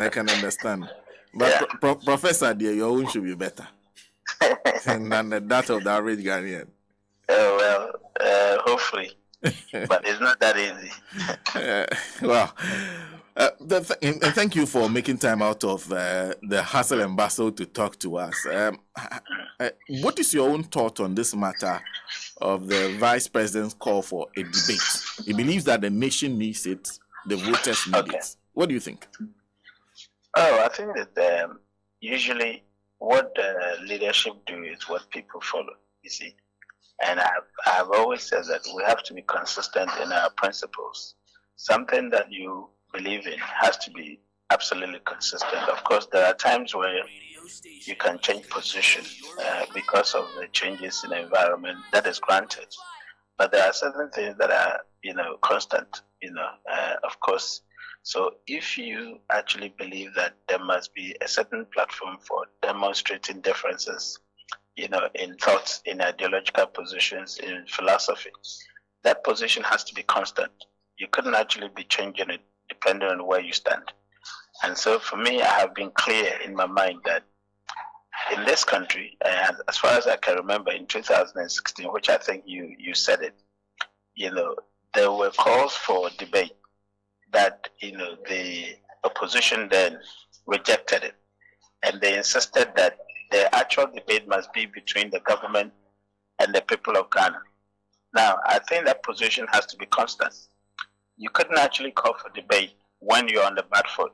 I can understand. But Professor, dear, your own should be better than that of the average Ghanaian. Hopefully. But it's not that easy. And thank you for making time out of the hustle and bustle to talk to us. What is your own thought on this matter of the Vice President's call for a debate? He believes that the nation needs it, the voters need it. What do you think? I think that usually what the leadership do is what people follow, you see. And I've always said that we have to be consistent in our principles. Something that you believe in has to be absolutely consistent. Of course, there are times where you can change position because of the changes in the environment. That is granted. But there are certain things that are, constant, of course. So if you actually believe that there must be a certain platform for demonstrating differences, in thoughts, in ideological positions, in philosophy, that position has to be constant. You couldn't actually be changing it depending on where you stand. And so for me, I have been clear in my mind that in this country, and as far as I can remember, in 2016, which I think you said it, there were calls for debate that, the opposition then rejected it. And they insisted that the actual debate must be between the government and the people of Ghana. Now, I think that position has to be constant. You couldn't actually call for debate when you're on the bad foot.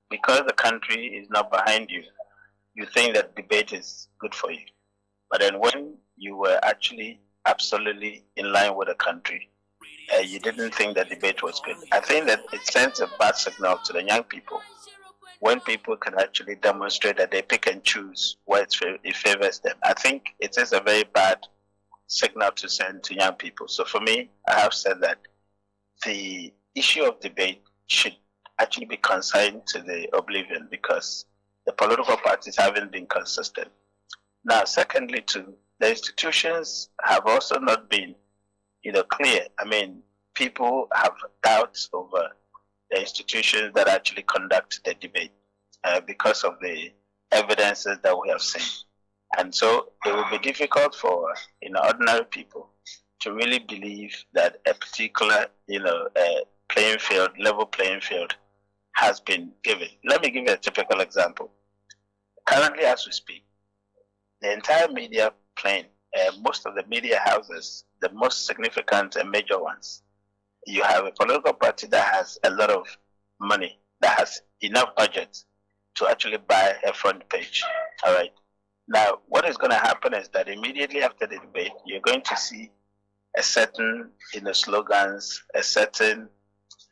Because the country is not behind you, you think that debate is good for you. But then when you were actually absolutely in line with the country, you didn't think that debate was good. I think that it sends a bad signal to the young people when people can actually demonstrate that they pick and choose where it favors them. I think it is a very bad signal to send to young people. So for me, I have said that the issue of debate should actually be consigned to the Oblivion because the political parties haven't been consistent. Now, secondly, too, the institutions have also not been, clear. I mean, people have doubts over the institutions that actually conduct the debate because of the evidences that we have seen. And so it will be difficult for ordinary people to really believe that a particular level playing field has been given. Let me give you a typical example. Currently, as we speak, the entire media plane, most of the media houses, the most significant and major ones, you have a political party that has a lot of money, that has enough budget to actually buy a front page. All right. Now, what is going to happen is that immediately after the debate, you're going to see a certain, slogans, a certain,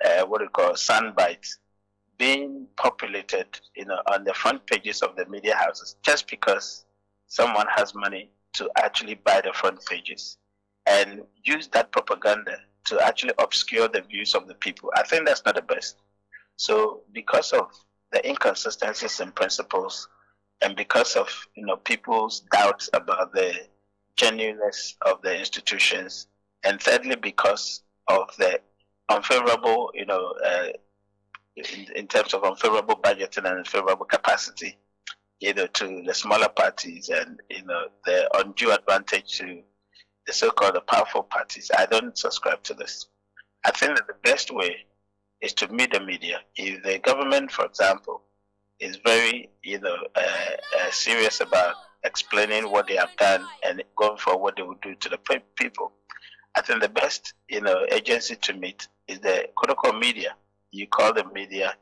soundbites being populated, on the front pages of the media houses, just because someone has money to actually buy the front pages and use that propaganda to actually obscure the views of the people. I think that's not the best. So because of the inconsistencies in principles and because of people's doubts about the genuineness of the institutions, and thirdly because of the unfavorable, in terms of unfavorable budgeting and unfavorable capacity, to the smaller parties and the undue advantage to the so-called powerful parties. I don't subscribe to this. I think that the best way is to meet the media. If the government, for example, is very, serious about explaining what they have done and going for what they will do to the people, I think the best, agency to meet is the quote-unquote media. You call the media,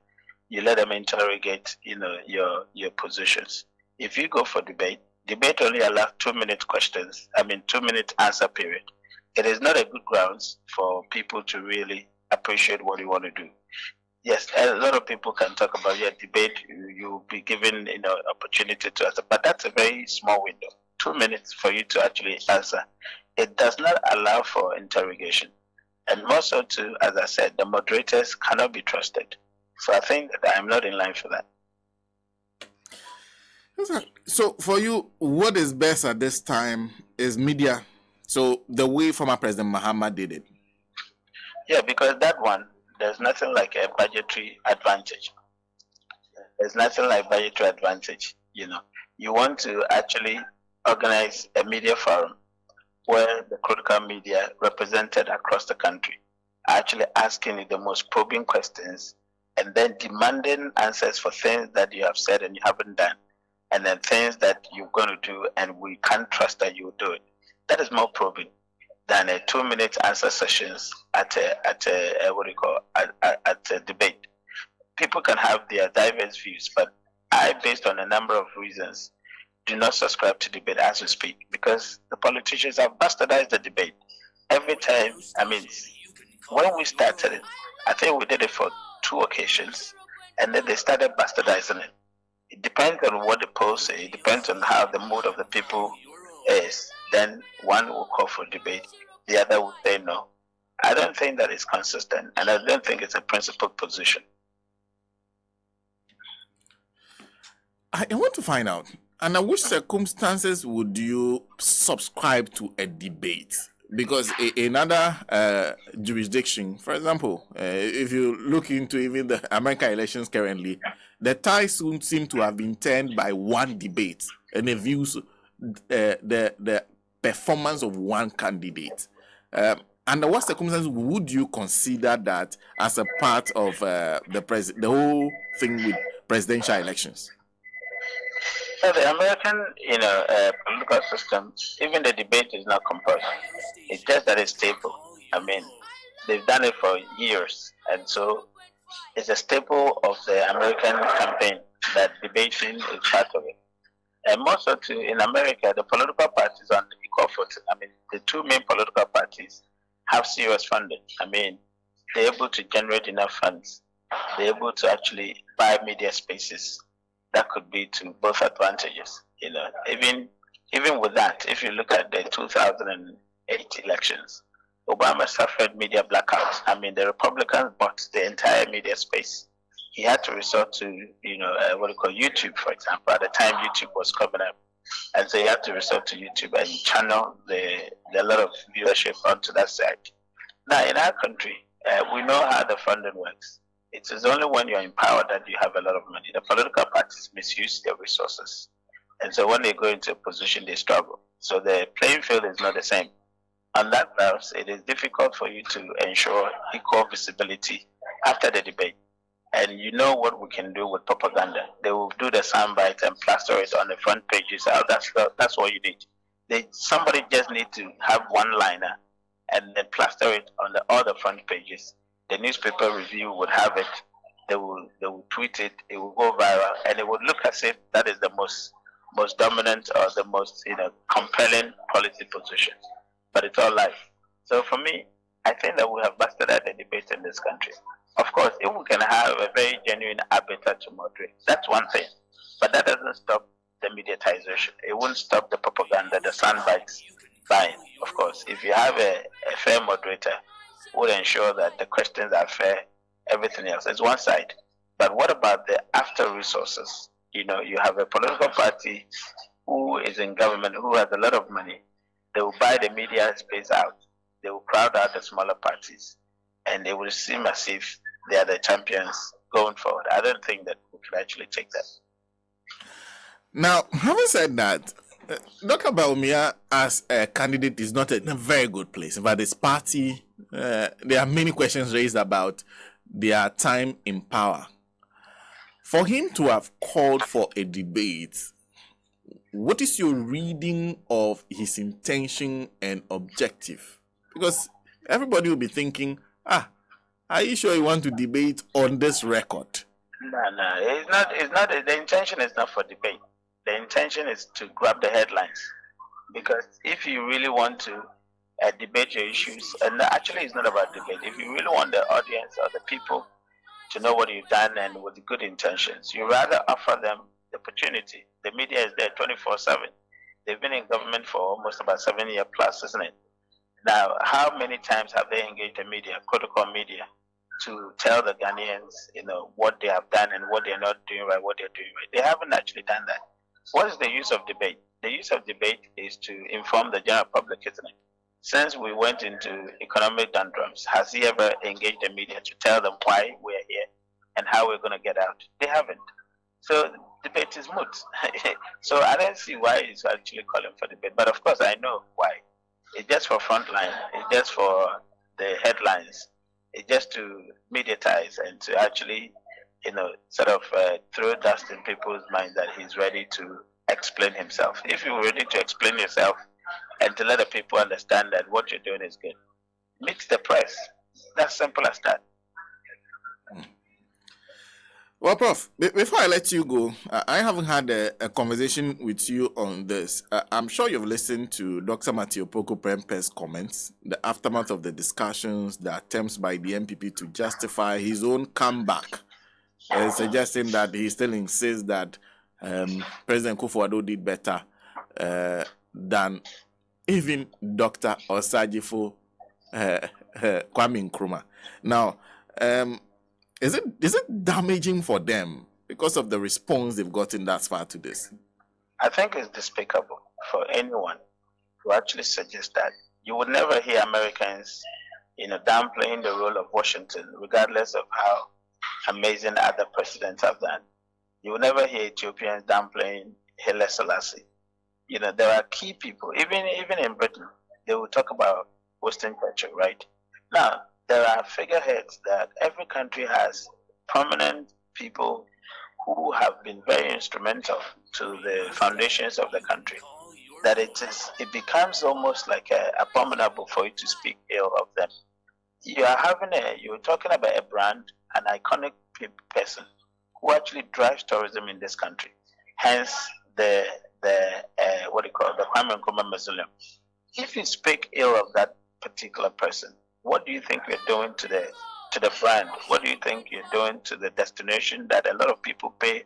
you let them interrogate, your positions. If you go for debate only allows 2-minute questions. 2-minute answer period. It is not a good grounds for people to really appreciate what you want to do. Yes, a lot of people can talk about your debate. You'll be given, opportunity to answer, but that's a very small window. 2 minutes for you to actually answer. It does not allow for interrogation. And more so too, as I said, the moderators cannot be trusted. So I think that I'm not in line for that. So for you, what is best at this time is media. So the way former President Mahama did it. Yeah, because that one, there's nothing like a budgetary advantage. There's nothing like budgetary advantage. You want to actually organize a media forum where the critical media represented across the country are actually asking you the most probing questions and then demanding answers for things that you have said and you haven't done, and then things that you're going to do and we can't trust that you'll do it. That is more probing than a 2-minute answer sessions at a debate. People can have their diverse views, but I, based on a number of reasons, do not subscribe to debate as we speak, because the politicians have bastardized the debate. Every time, when we started it, I think we did it for 2 occasions, and then they started bastardizing it. It depends on what the polls say, it depends on how the mood of the people is. Then one will call for debate, the other will say no. I don't think that is consistent, and I don't think it's a principled position. I want to find out, under which circumstances would you subscribe to a debate? Because in other jurisdiction, for example, if you look into even the American elections currently, the ties seem to have been turned by one debate and the views, the performance of one candidate. Under what circumstances would you consider that as a part of the whole thing with presidential elections? So the American, political system, even the debate is not compulsory. It's just that it's stable. They've done it for years, and so it's a staple of the American campaign that debating is part of it. And most of in America, the political parties are on equal footing. The 2 main political parties have serious funding. They're able to generate enough funds. They're able to actually buy media spaces. That could be to both advantages. Even with that, if you look at the 2008 elections, Obama suffered media blackouts. The Republicans bought the entire media space. He had to resort to, YouTube, for example. At the time, YouTube was coming up. And so he had to resort to YouTube and channel the lot of viewership onto that side. Now, in our country, we know how the funding works. It is only when you're in power that you have a lot of money. The political parties misuse their resources. And so when they go into a position, they struggle. So the playing field is not the same. On that grounds, it is difficult for you to ensure equal visibility after the debate. And you know what we can do with propaganda. They will do the soundbite and plaster it on the front pages. That's what you need. Somebody just need to have one liner and then plaster it on all the front pages. The newspaper review would have it. They will tweet it. It will go viral, and it would look as if that is the most dominant or the most compelling policy position. But it's all lies. So for me, I think that we have bastardized the debate in this country. Of course, if we can have a very genuine arbiter to moderate, that's one thing. But that doesn't stop the mediatization. It won't stop the propaganda, the soundbites buying. Of course, if you have a fair moderator, would ensure that the questions are fair, everything else. It's one side. But what about the after resources? You have a political party who is in government, who has a lot of money. They will buy the media space out. They will crowd out the smaller parties. And they will seem as if they are the champions going forward. I don't think that we can actually take that. Now, having said that, Dr. Bawumia as a candidate is not in a very good place. But this party, there are many questions raised about their time in power. For him to have called for a debate, what is your reading of his intention and objective? Because everybody will be thinking, are you sure you want to debate on this record? No, it's not. The intention is not for debate. The intention is to grab the headlines. Because if you really want to debate your issues, and actually it's not about debate. If you really want the audience or the people to know what you've done and with good intentions, you rather offer them the opportunity. The media is there 24/7. They've been in government for almost about 7 years plus, isn't it? Now, how many times have they engaged the media, critical media, to tell the Ghanaians, what they have done and what they're not doing right, what they're doing right? They haven't actually done that. What is the use of debate? The use of debate is to inform the general public, isn't it? Since we went into economic doldrums, has he ever engaged the media to tell them why we're here and how we're going to get out? They haven't. So debate is moot. So I don't see why he's actually calling for debate. But of course, I know why. It's just for frontline. It's just for the headlines. It's just to mediatize and to actually, sort of throw dust in people's minds that he's ready to explain himself. If you're ready to explain yourself and to let the people understand that what you're doing is good, meet the press. That's simple as that. Well, Prof, before I let you go, I haven't had a conversation with you on this. I'm sure you've listened to Dr. Matthew Poko Prempe's comments, the aftermath of the discussions, the attempts by the MPP to justify his own comeback, suggesting that he still insists that President Kufuor did better than even Dr. Osajifo Kwame Nkrumah. Now, is it damaging for them because of the response they've gotten thus far to this? I think it's despicable for anyone to actually suggest that. You would never hear Americans, downplaying the role of Washington, regardless of how amazing other presidents have done. You will never hear Ethiopians downplaying Haile Selassie. There are key people, even in Britain, they will talk about Winston Churchill, right? Now, there are figureheads that every country has, prominent people who have been very instrumental to the foundations of the country, that it becomes almost like abominable for you to speak ill of them. You're talking about a brand, an iconic person who actually drives tourism in this country. Hence the Kwame Nkrumah Mausoleum. If you speak ill of that particular person, what do you think you're doing to the brand? What do you think you're doing to the destination that a lot of people pay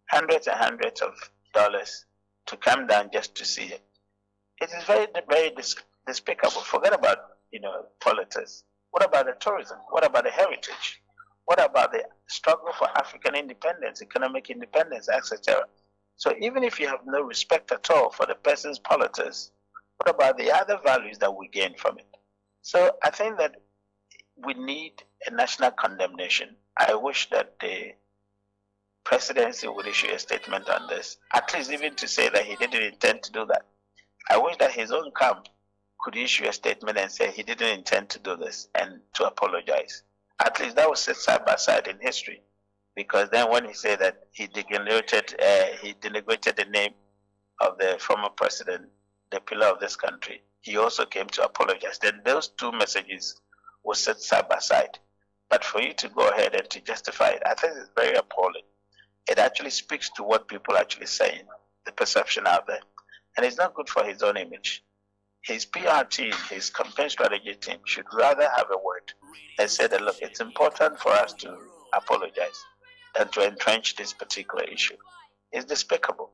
hundreds and hundreds of dollars to come down just to see it? It is very, very despicable. Forget about politics. What about the tourism? What about the heritage? What about the struggle for African independence, economic independence, etc.? So even if you have no respect at all for the person's politics, what about the other values that we gain from it? So I think that we need a national condemnation. I wish that the presidency would issue a statement on this, at least even to say that he didn't intend to do that. I wish that his own camp could issue a statement and say he didn't intend to do this and to apologize. At least that was set side by side in history. Because then when he said that he denigrated the name of the former president, the pillar of this country, he also came to apologize. Then those two messages were set side by side. But for you to go ahead and to justify it, I think it's very appalling. It actually speaks to what people are actually saying, the perception out there. And it's not good for his own image. His PR team, his campaign strategy team should rather have a word and say that, look, it's important for us to apologize than to entrench this particular issue. It's despicable.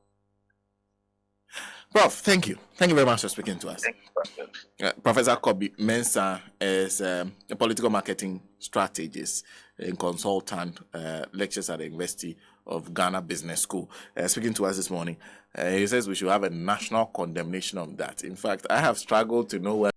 Prof, thank you. Thank you very much for speaking to us. Thank you, Professor KOBBY, MENSAH is a political marketing strategist and consultant, lectures at the University of Ghana Business School. Speaking to us this morning, he says we should have a national condemnation of that. In fact, I have struggled to know where